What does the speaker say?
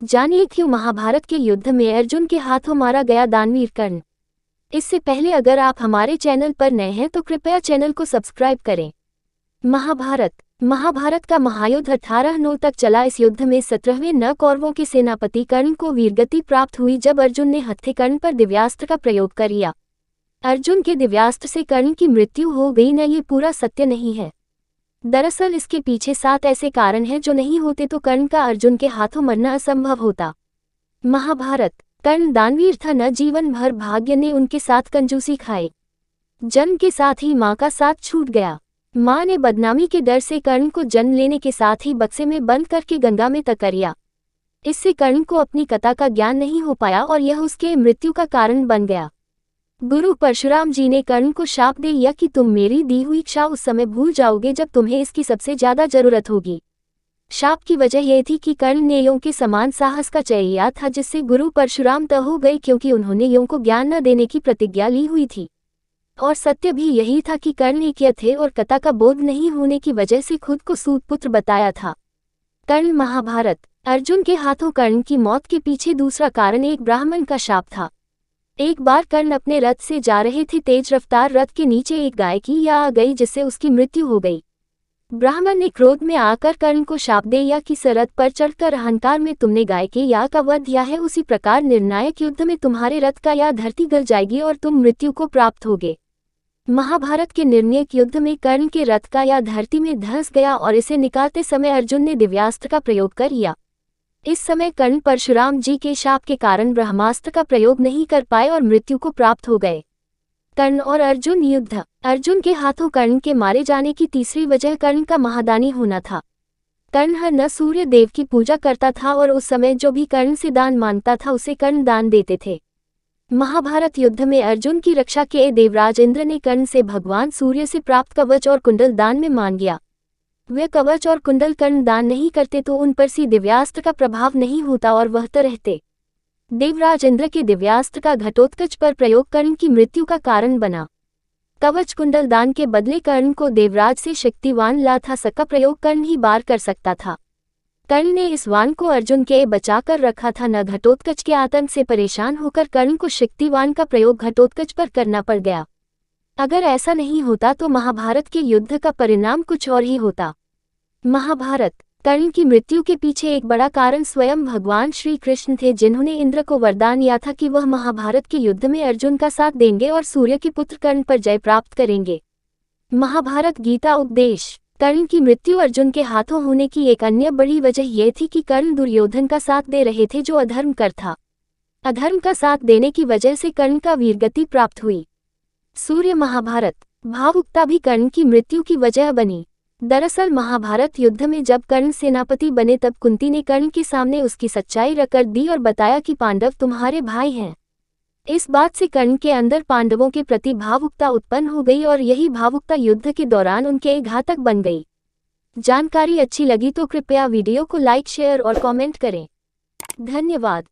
जानिए क्यों महाभारत के युद्ध में अर्जुन के हाथों मारा गया दानवीर कर्ण। इससे पहले अगर आप हमारे चैनल पर नए हैं तो कृपया चैनल को सब्सक्राइब करें। महाभारत का महायुद्ध 18 तक चला। इस युद्ध में 17वें न कौरवों के सेनापति कर्ण को वीरगति प्राप्त हुई जब अर्जुन ने हत्थे कर्ण पर दिव्यास्त्र का प्रयोग किया। अर्जुन के दिव्यास्त्र से कर्ण की मृत्यु हो गई न, ये पूरा सत्य नहीं है। दरअसल इसके पीछे 7 ऐसे कारण हैं जो नहीं होते तो कर्ण का अर्जुन के हाथों मरना असंभव होता। महाभारत। कर्ण दानवीर था, न जीवन भर भाग्य ने उनके साथ कंजूसी खाई। जन्म के साथ ही माँ का साथ छूट गया। माँ ने बदनामी के डर से कर्ण को जन्म लेने के साथ ही बक्से में बंद करके गंगा में तकरिया। इससे कर्ण को अपनी कथा का ज्ञान नहीं हो पाया और यह उसके मृत्यु का कारण बन गया। गुरु परशुराम जी ने कर्ण को शाप दिया कि तुम मेरी दी हुई इच्छा उस समय भूल जाओगे जब तुम्हें इसकी सबसे ज्यादा जरूरत होगी। शाप की वजह यह थी कि कर्ण ने यों के समान साहस का चाहिए था, जिससे गुरु परशुराम तह हो गए क्योंकि उन्होंने यों को ज्ञान न देने की प्रतिज्ञा ली हुई थी। और सत्य भी यही था कि कर्ण एक थे और कथा का बोध नहीं होने की वजह से खुद को सूतपुत्र बताया था। कर्ण। महाभारत। अर्जुन के हाथों कर्ण की मौत के पीछे दूसरा कारण एक ब्राह्मण का शाप था। एक बार कर्ण अपने रथ से जा रहे थे। तेज रफ्तार रथ के नीचे एक गाय की या आ गई जिससे उसकी मृत्यु हो गई। ब्राह्मण ने क्रोध में आकर कर्ण को शाप दिया कि रथ पर चढ़कर अहंकार में तुमने गाय के या का वध किया है, उसी प्रकार निर्णायक युद्ध में तुम्हारे रथ का या धरती गल जाएगी और तुम मृत्यु को प्राप्त होगे। महाभारत के निर्णायक युद्ध में कर्ण के रथ का या धरती में धंस गया और इसे निकालते समय अर्जुन ने दिव्यास्त्र का प्रयोग किया। इस समय कर्ण परशुराम जी के शाप के कारण ब्रह्मास्त्र का प्रयोग नहीं कर पाए और मृत्यु को प्राप्त हो गए। कर्ण और अर्जुन युद्ध। अर्जुन के हाथों कर्ण के मारे जाने की तीसरी वजह कर्ण का महादानी होना था। कर्ण हर न सूर्य देव की पूजा करता था और उस समय जो भी कर्ण से दान मांगता था उसे कर्ण दान देते थे। महाभारत युद्ध में अर्जुन की रक्षा के देवराज इंद्र ने कर्ण से भगवान सूर्य से प्राप्त कवच और कुंडल दान में मांग लिया। वे कवच और कुंडल कर्ण दान नहीं करते तो उन पर सी दिव्यास्त्र का प्रभाव नहीं होता और वह तो रहते। देवराज इंद्र के दिव्यास्त्र का घटोत्कच पर प्रयोग कर्ण की मृत्यु का कारण बना। कवच कुंडल दान के बदले कर्ण को देवराज से शक्तिवान ला था, सका प्रयोग कर्ण ही बार कर सकता था। कर्ण ने इस वान को अर्जुन के बचाकर रखा था, न घटोत्कच के आतंक से परेशान होकर कर्ण को शक्तिवान का प्रयोग घटोत्कच पर करना पड़ गया। अगर ऐसा नहीं होता तो महाभारत के युद्ध का परिणाम कुछ और ही होता। महाभारत। कर्ण की मृत्यु के पीछे एक बड़ा कारण स्वयं भगवान श्री कृष्ण थे, जिन्होंने इंद्र को वरदान दिया था कि वह महाभारत के युद्ध में अर्जुन का साथ देंगे और सूर्य के पुत्र कर्ण पर जय प्राप्त करेंगे। महाभारत गीता उपदेश। कर्ण की मृत्यु अर्जुन के हाथों होने की एक अन्य बड़ी वजह यह थी कि कर्ण दुर्योधन का साथ दे रहे थे जो अधर्म कर था। अधर्म का साथ देने की वजह से कर्ण का वीरगति प्राप्त हुई। सूर्य। महाभारत। भावुकता भी कर्ण की मृत्यु की वजह बनी। दरअसल महाभारत युद्ध में जब कर्ण सेनापति बने तब कुंती ने कर्ण के सामने उसकी सच्चाई रख दी और बताया कि पांडव तुम्हारे भाई हैं। इस बात से कर्ण के अंदर पांडवों के प्रति भावुकता उत्पन्न हो गई और यही भावुकता युद्ध के दौरान उनके घातक बन गई। जानकारी अच्छी लगी तो कृपया वीडियो को लाइक, शेयर और कमेंट करें। धन्यवाद।